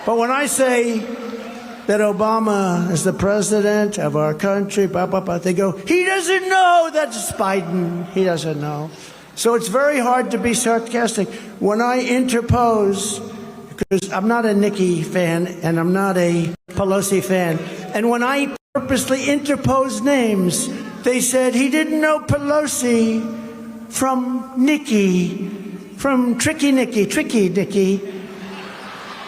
But when I say that Obama is the president of our country, blah, blah, blah, they go, he doesn't know that's Biden. He doesn't know. So it's very hard to be sarcastic. When I interpose, because I'm not a Nikki fan and I'm not a Pelosi fan, and when I purposely interpose names, they said he didn't know Pelosi from Nikki, from Tricky Nikki.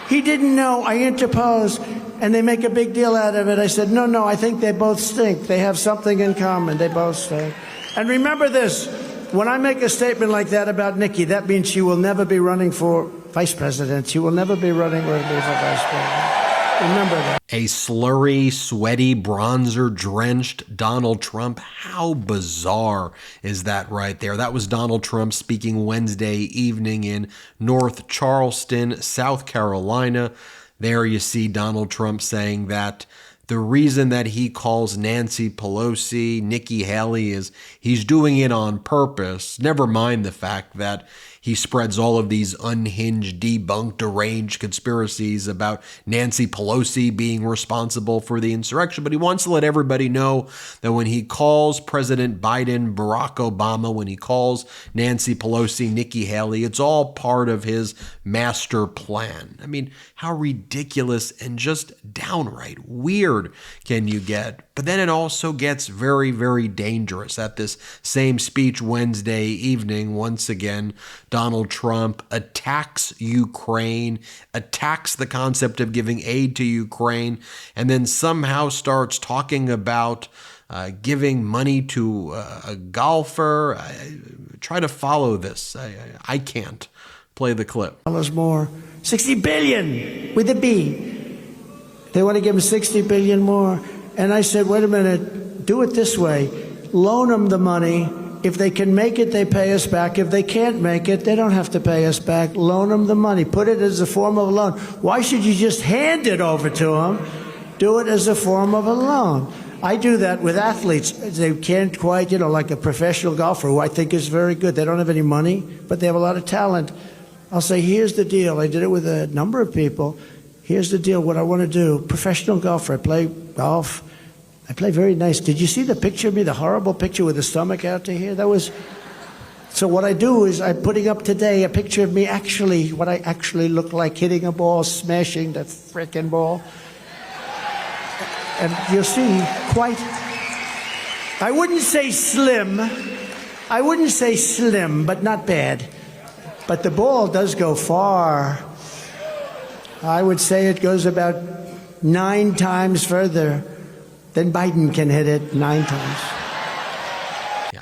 He didn't know. I interposed, and they make a big deal out of it. I said, no, I think they both stink. They have something in common. They both stink. And remember this, when I make a statement like that about Nikki, that means she will never be running for vice president. She will never be running for vice president. Remember that. A slurry, sweaty, bronzer-drenched Donald Trump. How bizarre is that right there? That was Donald Trump speaking Wednesday evening in North Charleston, South Carolina. There you see Donald Trump saying that the reason that he calls Nancy Pelosi Nikki Haley is he's doing it on purpose. Never mind the fact that he spreads all of these unhinged, debunked, deranged conspiracies about Nancy Pelosi being responsible for the insurrection. But he wants to let everybody know that when he calls President Biden Barack Obama, when he calls Nancy Pelosi Nikki Haley, it's all part of his master plan. I mean, how ridiculous and just downright weird can you get? But then it also gets very, very dangerous. At this same speech Wednesday evening, once again, Donald Trump attacks Ukraine, attacks the concept of giving aid to Ukraine, and then somehow starts talking about giving money to a golfer. Try to follow this. I can't. Play the clip. More. 60 billion with a B. They want to give him 60 billion more. And I said, wait a minute, do it this way. Loan them the money. If they can make it, they pay us back. If they can't make it, they don't have to pay us back. Loan them the money. Put it as a form of a loan. Why should you just hand it over to them? Do it as a form of a loan. I do that with athletes. They can't quite, like a professional golfer who I think is very good. They don't have any money, but they have a lot of talent. I'll say, here's the deal. I did it with a number of people. Here's the deal, what I want to do. Professional golfer. I play golf. I play very nice. Did you see the picture of me, the horrible picture with the stomach out to here? So what I do is I'm putting up today a picture of me actually, what I actually look like, hitting a ball, smashing the frickin' ball. And you'll see quite, I wouldn't say slim, but not bad. But the ball does go far. I would say it goes about 9 times further than Biden can hit it 9 times.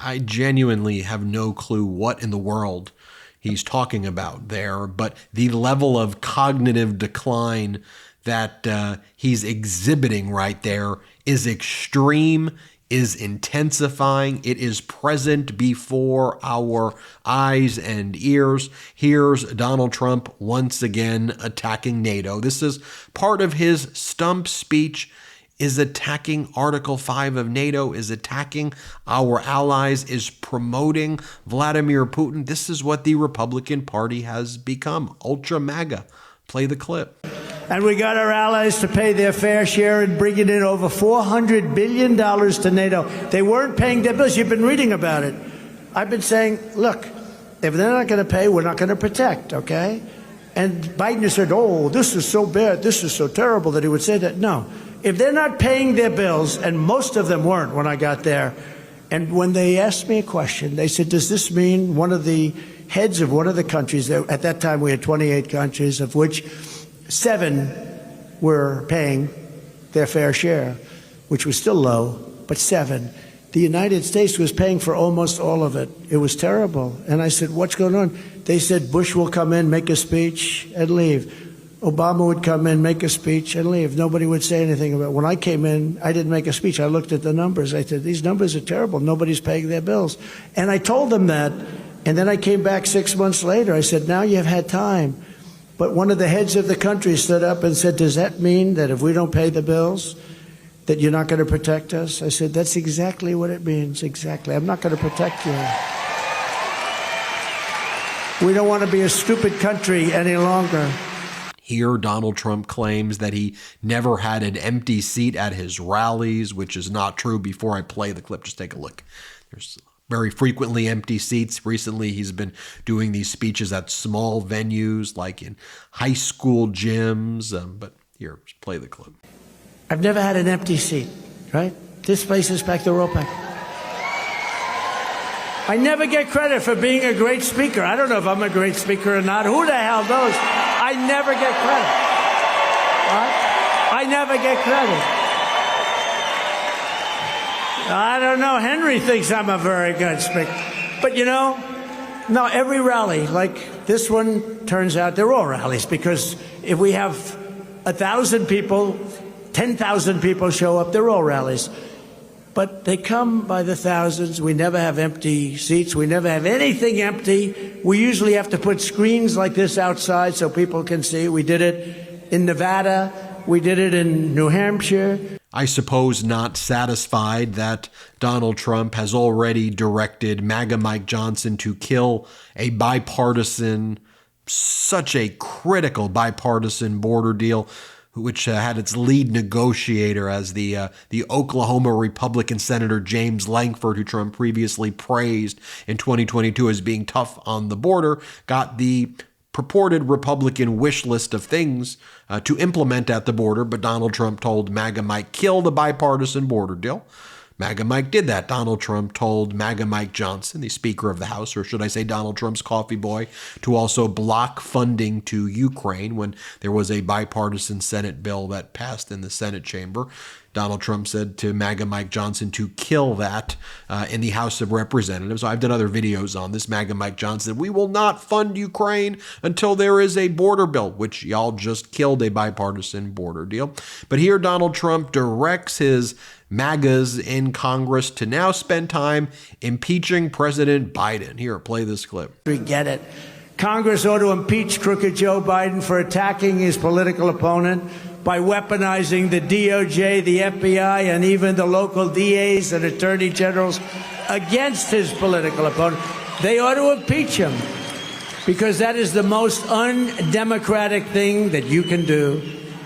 I genuinely have no clue what in the world he's talking about there, but the level of cognitive decline that he's exhibiting right there is extreme, is intensifying. It is present before our eyes and ears. Here's Donald Trump once again attacking NATO. This is part of his stump speech, is attacking Article 5 of NATO, is attacking our allies, is promoting Vladimir Putin. This is what the Republican Party has become, ultra MAGA. Play the clip. And we got our allies to pay their fair share and bringing in over $400 billion to NATO. They weren't paying their bills. You've been reading about it. I've been saying, look, if they're not going to pay, we're not going to protect, okay? And Biden has said, oh, this is so bad, this is so terrible that he would say that. No. If they're not paying their bills, and most of them weren't when I got there, and when they asked me a question, they said, does this mean one of the heads of one of the countries, at that time we had 28 countries, of which 7 were paying their fair share, which was still low, but 7. The United States was paying for almost all of it. It was terrible. And I said, what's going on? They said, Bush will come in, make a speech, and leave. Obama would come in, make a speech, and leave. Nobody would say anything about it. When I came in, I didn't make a speech. I looked at the numbers. I said, these numbers are terrible. Nobody's paying their bills. And I told them that. And then I came back 6 months later. I said, now you've had time. But one of the heads of the country stood up and said, does that mean that if we don't pay the bills, that you're not going to protect us? I said, that's exactly what it means, exactly. I'm not going to protect you. We don't want to be a stupid country any longer. Here, Donald Trump claims that he never had an empty seat at his rallies, which is not true. Before I play the clip, just take a look. There's very frequently empty seats. Recently, he's been doing these speeches at small venues, like in high school gyms. But here, just play the clip. I've never had an empty seat, right? This place is packed, they're all packed. I never get credit for being a great speaker. I don't know if I'm a great speaker or not. Who the hell knows? I never get credit. What? I never get credit. I don't know. Henry thinks I'm a very good speaker. But you know, no, every rally, like this one, turns out they're all rallies, because if we have 1,000 people, 10,000 people show up, they're all rallies. But they come by the thousands. We never have empty seats. We never have anything empty. We usually have to put screens like this outside so people can see. We did it in Nevada. We did it in New Hampshire. I suppose not satisfied that Donald Trump has already directed MAGA Mike Johnson to kill a bipartisan, such a critical bipartisan border deal, which had its lead negotiator as the Oklahoma Republican Senator James Lankford, who Trump previously praised in 2022 as being tough on the border, got the purported Republican wish list of things to implement at the border, but Donald Trump told MAGA Mike, kill the bipartisan border deal. MAGA Mike did that. Donald Trump told MAGA Mike Johnson, the Speaker of the House, or should I say Donald Trump's coffee boy, to also block funding to Ukraine when there was a bipartisan Senate bill that passed in the Senate chamber. Donald Trump said to MAGA Mike Johnson to kill that in the House of Representatives. I've done other videos on this. MAGA Mike Johnson, we will not fund Ukraine until there is a border bill, which y'all just killed a bipartisan border deal. But here Donald Trump directs his MAGAs in Congress to now spend time impeaching President Biden. Here, play this clip. We get it. Congress ought to impeach crooked Joe Biden for attacking his political opponent by weaponizing the DOJ, the FBI, and even the local DAs and attorney generals against his political opponent. They ought to impeach him, because that is the most undemocratic thing that you can do.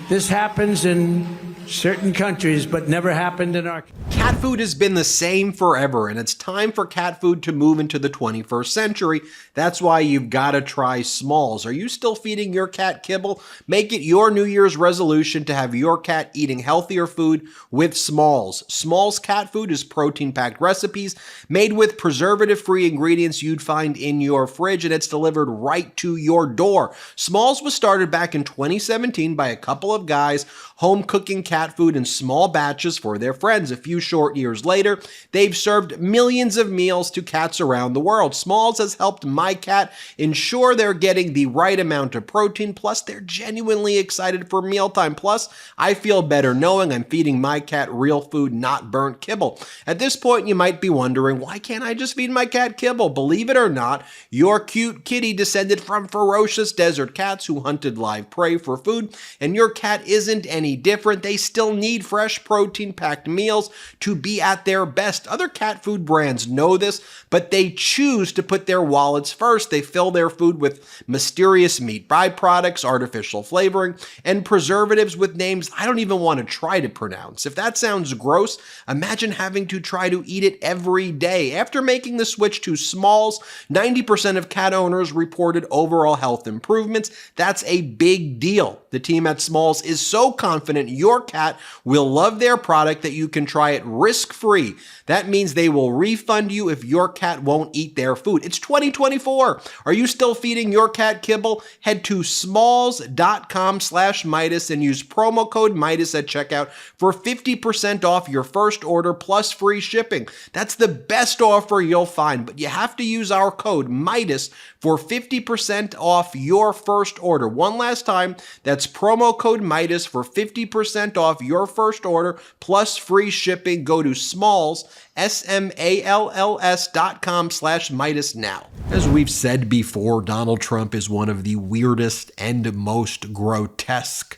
This happens in certain countries, but never happened in our country. Cat food has been the same forever, and it's time for cat food to move into the 21st century. That's why you've got to try Smalls. Are you still feeding your cat kibble? Make it your New Year's resolution to have your cat eating healthier food with Smalls. Smalls cat food is protein-packed recipes made with preservative-free ingredients you'd find in your fridge, and it's delivered right to your door. Smalls was started back in 2017 by a couple of guys home cooking cat food in small batches for their friends. A few short years later, they've served millions of meals to cats around the world. Smalls has helped my cat ensure they're getting the right amount of protein, plus they're genuinely excited for mealtime. Plus, I feel better knowing I'm feeding my cat real food, not burnt kibble. At this point, you might be wondering, why can't I just feed my cat kibble? Believe it or not, your cute kitty descended from ferocious desert cats who hunted live prey for food, and your cat isn't any different. They still need fresh protein-packed meals to be at their best. Other cat food brands know this, but they choose to put their wallets first. They fill their food with mysterious meat byproducts, artificial flavoring, and preservatives with names I don't even want to try to pronounce. If that sounds gross, imagine having to try to eat it every day. After making the switch to Smalls, 90% of cat owners reported overall health improvements. That's a big deal. The team at Smalls is so confident your cat will love their product that you can try it risk-free. That means they will refund you if your cat won't eat their food. It's 2024. Are you still feeding your cat kibble? Head to smalls.com/Meidas and use promo code Meidas at checkout for 50% off your first order plus free shipping. That's the best offer you'll find, but you have to use our code Meidas for 50% off your first order. One last time, that's promo code Meidas for 50% off your first order plus free shipping. Go to Smalls, SMALLS.com/Meidas now. As we've said before, Donald Trump is one of the weirdest and most grotesque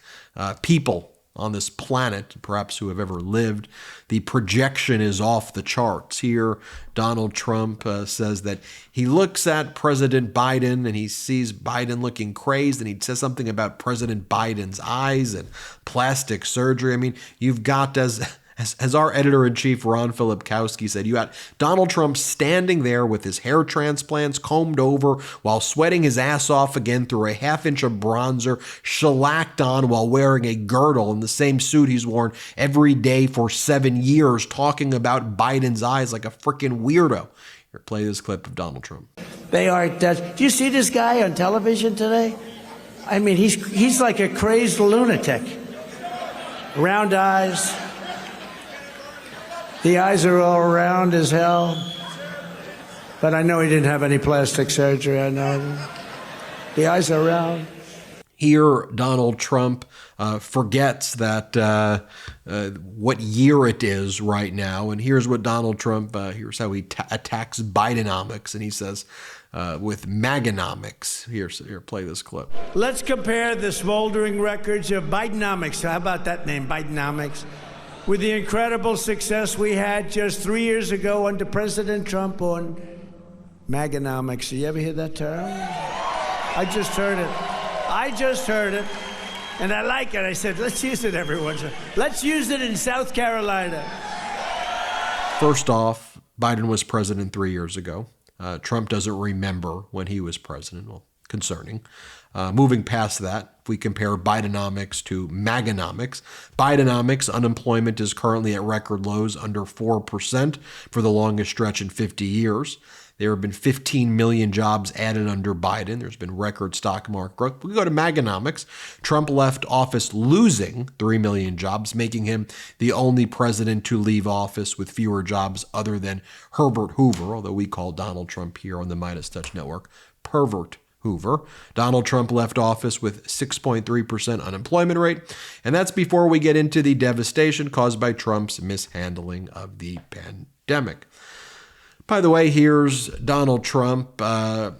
people on this planet, perhaps who have ever lived. The projection is off the charts. Here, Donald Trump says that he looks at President Biden and he sees Biden looking crazed, and he says something about President Biden's eyes and plastic surgery. I mean, you've got, as our editor-in-chief Ron Filipkowski said, you got Donald Trump standing there with his hair transplants combed over while sweating his ass off again through a half-inch of bronzer, shellacked on while wearing a girdle in the same suit he's worn every day for 7 years, talking about Biden's eyes like a freaking weirdo. Here, play this clip of Donald Trump. They are. Do you see this guy on television today? I mean, he's like a crazed lunatic. Round eyes. The eyes are all round as hell. But I know he didn't have any plastic surgery. I know. The eyes are round. Here, Donald Trump forgets that what year it is right now. And here's what Donald Trump, here's how he attacks Bidenomics. And he says, with Maganomics. Here, play this clip. Let's compare the smoldering records of Bidenomics. How about that name, Bidenomics? With the incredible success we had just 3 years ago under President Trump on Maganomics. You ever hear that term? I just heard it. And I like it. I said, let's use it, everyone. Let's use it in South Carolina. First off, Biden was president 3 years ago. Trump doesn't remember when he was president. Well, concerning. Moving past that, if we compare Bidenomics to Maganomics, Bidenomics unemployment is currently at record lows, under 4% for the longest stretch in 50 years. There have been 15 million jobs added under Biden. There's been record stock market growth. We go to Maganomics. Trump left office losing 3 million jobs, making him the only president to leave office with fewer jobs other than Herbert Hoover, although we call Donald Trump here on the MeidasTouch network Pervert Hoover. Donald Trump left office with 6.3% unemployment rate, and that's before we get into the devastation caused by Trump's mishandling of the pandemic. By the way, here's Donald Trump. I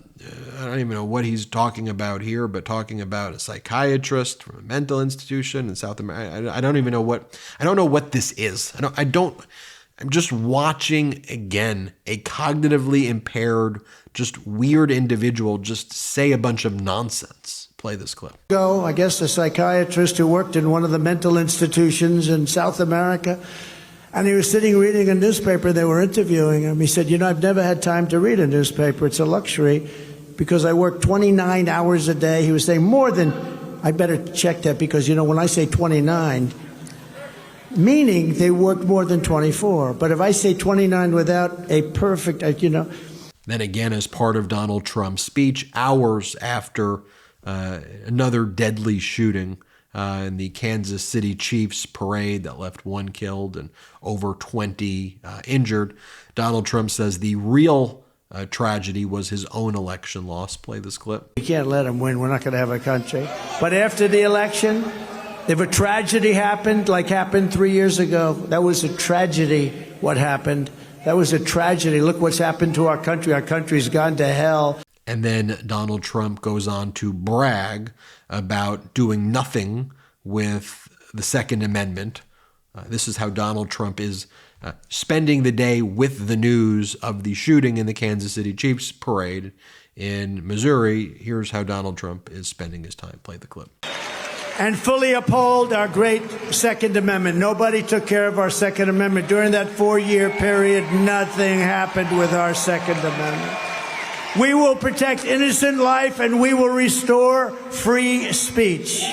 don't even know what he's talking about here, but talking about a psychiatrist from a mental institution in South America. I don't even know what this is. I'm just watching, again, a cognitively impaired, just weird individual just say a bunch of nonsense. Play this clip. I guess a psychiatrist who worked in one of the mental institutions in South America, and he was sitting reading a newspaper. They were interviewing him. He said, I've never had time to read a newspaper. It's a luxury because I work 29 hours a day. He was saying more than, I better check that because, when I say 29, meaning they worked more than 24. But if I say 29 without a perfect, Then again, as part of Donald Trump's speech, hours after another deadly shooting in the Kansas City Chiefs parade that left 1 killed and over 20 injured, Donald Trump says the real tragedy was his own election loss. Play this clip. We can't let him win. We're not going to have a country. But after the election, if a tragedy happened, like happened 3 years ago, that was a tragedy, what happened. That was a tragedy. Look what's happened to our country. Our country's gone to hell. And then Donald Trump goes on to brag about doing nothing with the Second Amendment. This is how Donald Trump is spending the day with the news of the shooting in the Kansas City Chiefs parade in Missouri. Here's how Donald Trump is spending his time. Play the clip. And fully uphold our great Second Amendment. Nobody took care of our Second Amendment. During that 4-year period, nothing happened with our Second Amendment. We will protect innocent life and we will restore free speech.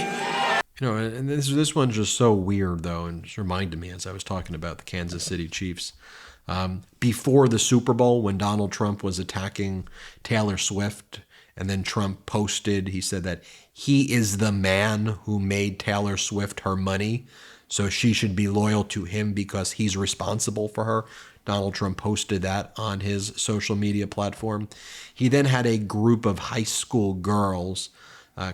And this one's just so weird, though, and just reminded me as I was talking about the Kansas City Chiefs. Before the Super Bowl, when Donald Trump was attacking Taylor Swift, and then Trump posted, he said that he is the man who made Taylor Swift her money, so she should be loyal to him because he's responsible for her. Donald Trump posted that on his social media platform. He then had a group of high school girls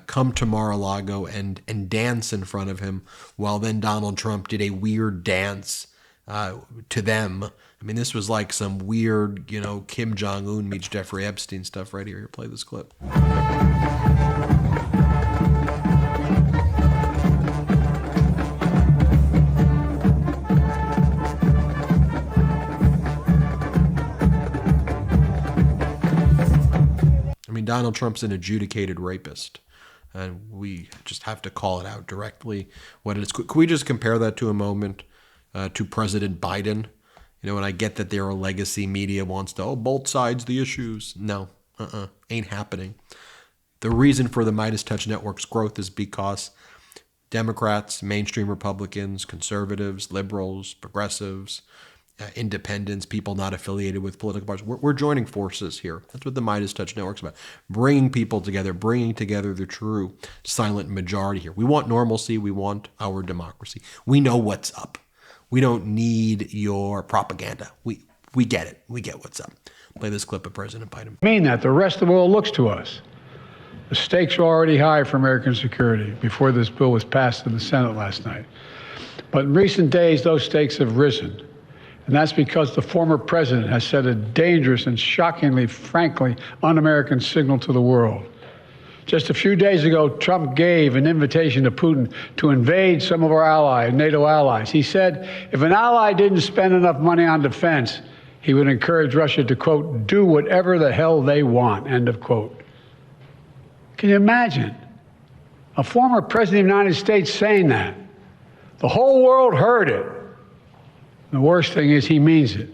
come to Mar-a-Lago and dance in front of him, while then Donald Trump did a weird dance to them. I mean, this was like some weird, Kim Jong-un meets Jeffrey Epstein stuff right here. Here, play this clip. mean, Donald Trump's an adjudicated rapist. And we just have to call it out directly what it is. Could we just compare that to a moment to President Biden? You know, and I get that their legacy media wants to, both sides the issues. No, ain't happening. The reason for the MeidasTouch Network's growth is because Democrats, mainstream Republicans, conservatives, liberals, progressives, independents, people not affiliated with political parties. We're joining forces here. That's what the MeidasTouch Network's about. Bringing people together, bringing together the true silent majority here. We want normalcy. We want our democracy. We know what's up. We don't need your propaganda. We get it. We get what's up. Play this clip of President Biden. I mean that the rest of the world looks to us. The stakes are already high for American security before this bill was passed in the Senate last night. But in recent days, those stakes have risen. And that's because the former president has set a dangerous and shockingly, frankly, un-American signal to the world. Just a few days ago, Trump gave an invitation to Putin to invade some of our allies, NATO allies. He said if an ally didn't spend enough money on defense, he would encourage Russia to, quote, do whatever the hell they want, end of quote. Can you imagine a former president of the United States saying that? The whole world heard it. The worst thing is he means it.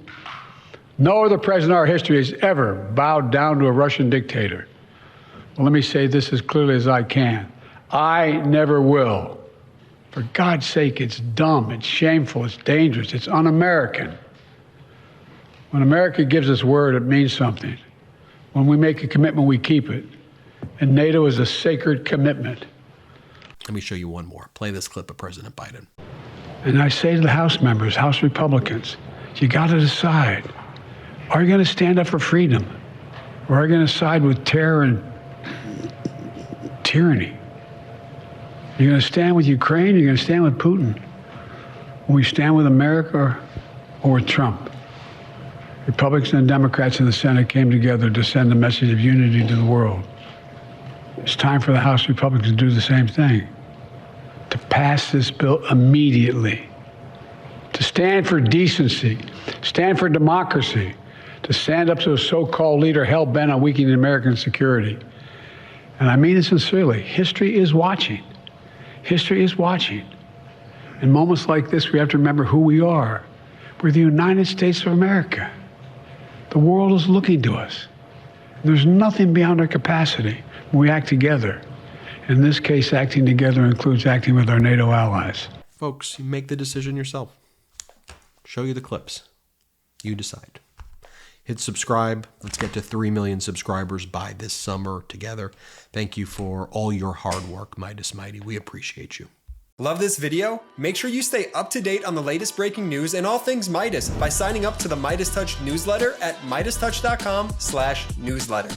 No other president in our history has ever bowed down to a Russian dictator. Well, let me say this as clearly as I can. I never will. For God's sake, it's dumb, it's shameful, it's dangerous, it's un-American. When America gives us word, it means something. When we make a commitment, we keep it. And NATO is a sacred commitment. Let me show you one more. Play this clip of President Biden. And I say to the House members, House Republicans, you got to decide. Are you going to stand up for freedom? Or are you going to side with terror and tyranny? You're going to stand with Ukraine? You're going to stand with Putin? Will we stand with America or with Trump? Republicans and Democrats in the Senate came together to send a message of unity to the world. It's time for the House Republicans to do the same thing. To pass this bill immediately, to stand for decency, stand for democracy, to stand up to a so-called leader hell-bent on weakening American security. And I mean it sincerely. History is watching. History is watching. In moments like this, we have to remember who we are. We're the United States of America. The world is looking to us. There's nothing beyond our capacity when we act together. In this case, acting together includes acting with our NATO allies. Folks, you make the decision yourself. Show you the clips. You decide. Hit subscribe. Let's get to 3 million subscribers by this summer together. Thank you for all your hard work, Meidas Mighty. We appreciate you. Love this video? Make sure you stay up to date on the latest breaking news and all things Meidas by signing up to the MeidasTouch newsletter at MeidasTouch.com/newsletter.